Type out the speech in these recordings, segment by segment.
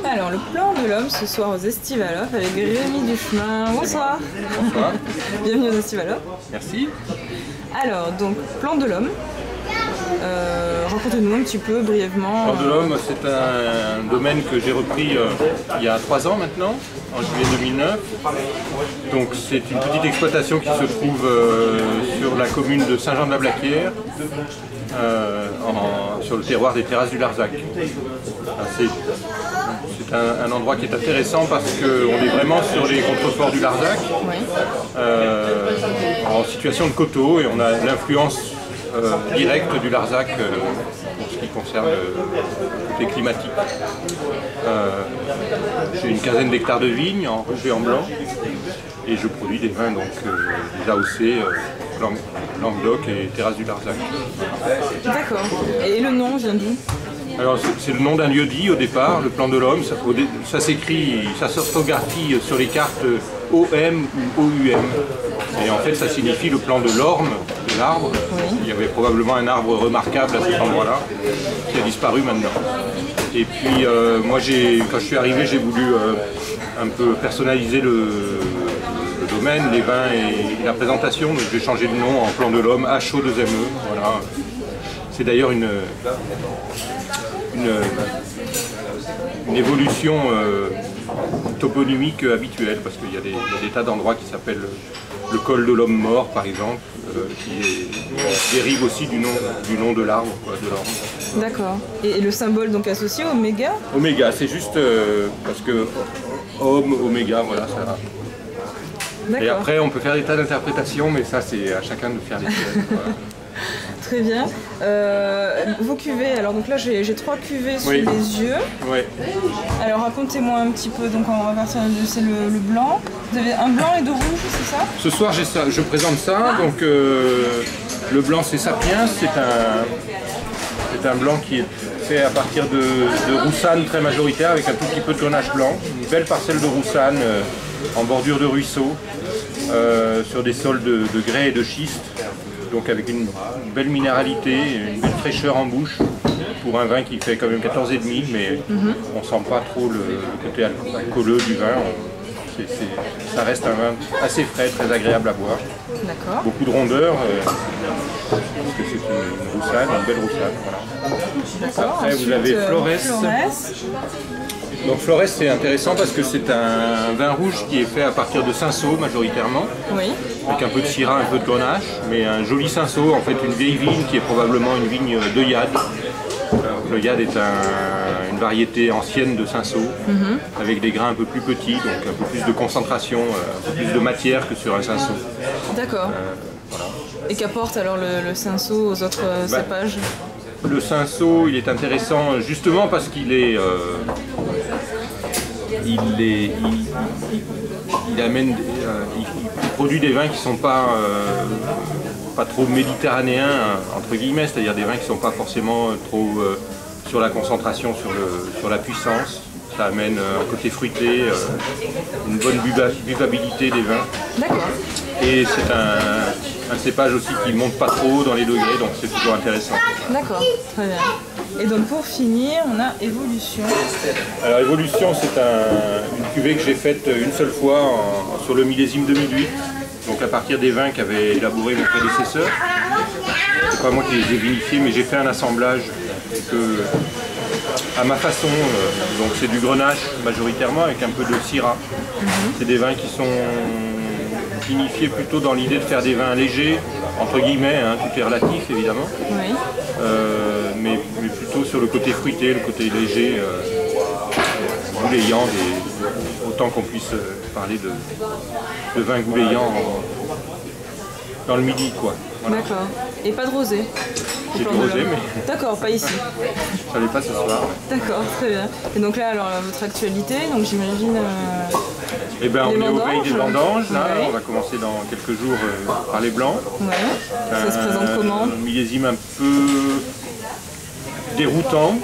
Alors, le plan de l'homme ce soir aux Estivalopes avec Rémi Duchemin. Bonsoir. Bonsoir. Bienvenue aux Estivalopes. Merci. Alors, donc, plan de l'homme. Racontez-nous un petit peu brièvement. Plan de l'homme, c'est un domaine que j'ai repris il y a 3 ans maintenant, en juillet 2009. Donc c'est une petite exploitation qui se trouve sur la commune de Saint-Jean-de-la-Blaquière, sur le terroir des terrasses du Larzac. C'est un endroit qui est intéressant parce qu'on est vraiment sur les contreforts du Larzac, en situation de coteau, et on a l'influence direct du Larzac pour ce qui concerne le côté climatique. J'ai une quinzaine d'hectares de vignes en rouge et en blanc et je produis des vins donc des AOC, Languedoc et Terrasse du Larzac. D'accord. Et le nom vient d'où? Alors c'est le nom d'un lieu-dit au départ, le plan de l'homme. Ça s'écrit, ça s'orthographie sur les cartes OM ou OUM. Et en fait ça signifie le plan de l'orme, de l'arbre. Oui. Il y avait probablement un arbre remarquable à cet endroit-là, qui a disparu maintenant. Et puis moi quand je suis arrivé, j'ai voulu un peu personnaliser le domaine, les vins et la présentation. Donc j'ai changé de nom en plan de l'homme, HO2ME. Voilà. C'est d'ailleurs une évolution toponymique habituelle, parce qu'il y a des tas d'endroits qui s'appellent le col de l'homme mort par exemple, qui dérive aussi du nom de l'arbre, de l'orme. D'accord. Et le symbole donc associé oméga? Oméga, c'est juste parce que homme, oméga, voilà ça. Et après on peut faire des tas d'interprétations, mais ça c'est à chacun de faire les siennes. Voilà. Très bien. Vos cuvées, alors donc là j'ai 3 cuvées sous les yeux. Oui. Alors racontez-moi un petit peu, donc on va partir de c'est le blanc. Vous avez un blanc et 2 rouges, c'est ça? Ce soir je présente ça, donc le blanc c'est Sapiens, c'est un blanc qui est fait à partir de roussanne très majoritaire avec un tout petit peu de grenache blanc. Une belle parcelle de roussanne en bordure de ruisseau, sur des sols de grès et de schiste. Donc avec une belle minéralité, une belle fraîcheur en bouche pour un vin qui fait quand même 14,5, mais on sent pas trop le côté alcooleux du vin. Ça reste un vin assez frais, très agréable à boire. D'accord. Beaucoup de rondeur, parce que c'est une roussanne, une belle roussanne. Voilà. Après vous avez Florès. Donc Florès c'est intéressant parce que c'est un vin rouge qui est fait à partir de cinsault majoritairement. Oui. Avec un peu de syrah, un peu de grenache, mais un joli cinsault, en fait une vieille vigne qui est probablement une vigne d'œillade. L'œillade est une variété ancienne de cinsault, avec des grains un peu plus petits, donc un peu plus de concentration, un peu plus de matière que sur un cinsault. D'accord. Voilà. Et qu'apporte alors le cinsault aux autres cépages? Le cinsault, il est intéressant justement parce qu'il est... il produit des vins qui ne sont pas trop méditerranéens, entre guillemets, c'est-à-dire des vins qui ne sont pas forcément trop sur la concentration, sur la puissance. Ça amène un côté fruité, une bonne buvabilité des vins. D'accord. Et c'est un cépage aussi qui ne monte pas trop haut dans les degrés, donc c'est toujours intéressant. D'accord, très bien. Et donc pour finir, on a Évolution. Alors Évolution, c'est une cuvée que j'ai faite une seule fois sur le millésime 2008, donc à partir des vins qu'avait élaboré mon prédécesseur. C'est pas moi qui les ai vinifiés, mais j'ai fait un assemblage à ma façon. Donc c'est du grenache majoritairement avec un peu de syrah. C'est des vins qui sont vinifiés plutôt dans l'idée de faire des vins légers, entre guillemets, hein, tout est relatif évidemment. Oui. Mais plutôt sur le côté fruité, le côté léger, gouléant, autant qu'on puisse parler de vin gouléant dans le midi, quoi. Voilà. D'accord. Et pas de rosé? J'ai du rosé, mais... D'accord, pas ici. Ça l'est pas ce soir. Ouais. D'accord, très bien. Et donc là, alors votre actualité, donc j'imagine... Eh bien, on est au pays des vendanges, là. Ouais. On va commencer dans quelques jours par les blancs. Ouais. Ça se présente comment? Un millésime un peu déroutant,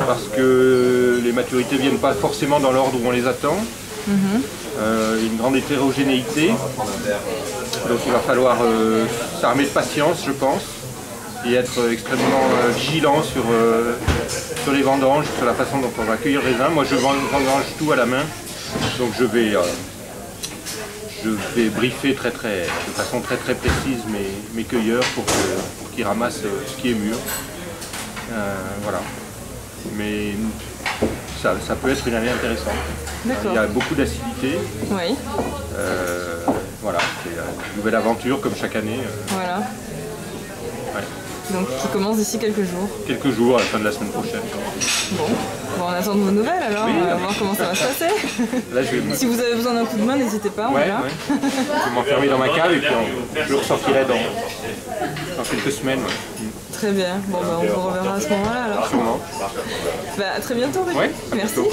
parce que les maturités ne viennent pas forcément dans l'ordre où on les attend. Une grande hétérogénéité, donc il va falloir s'armer de patience, je pense, et être extrêmement vigilant sur les vendanges, sur la façon dont on va cueillir le raisin. Moi je vendange tout à la main, donc je vais briefer de façon très précise mes cueilleurs pour qu'ils ramassent ce qui est mûr. Voilà. Mais ça peut être une année intéressante. Il y a beaucoup d'acidité. Oui. Voilà, c'est une nouvelle aventure comme chaque année. Voilà. Ouais. Donc qui commence d'ici quelques jours. Quelques jours, à la fin de la semaine prochaine. Bon, on attend de vos nouvelles alors, Oui, on va voir comment ça va se passer. Là, Si vous avez besoin d'un coup de main, n'hésitez pas, on est là. Je vais m'enfermer dans ma cave et puis je le ressortirai dans quelques semaines. Très bien, bon bah, on vous reverra à ce moment-là alors. Sûrement. Bah, à très bientôt, Rudy. Ouais, à Merci. bientôt.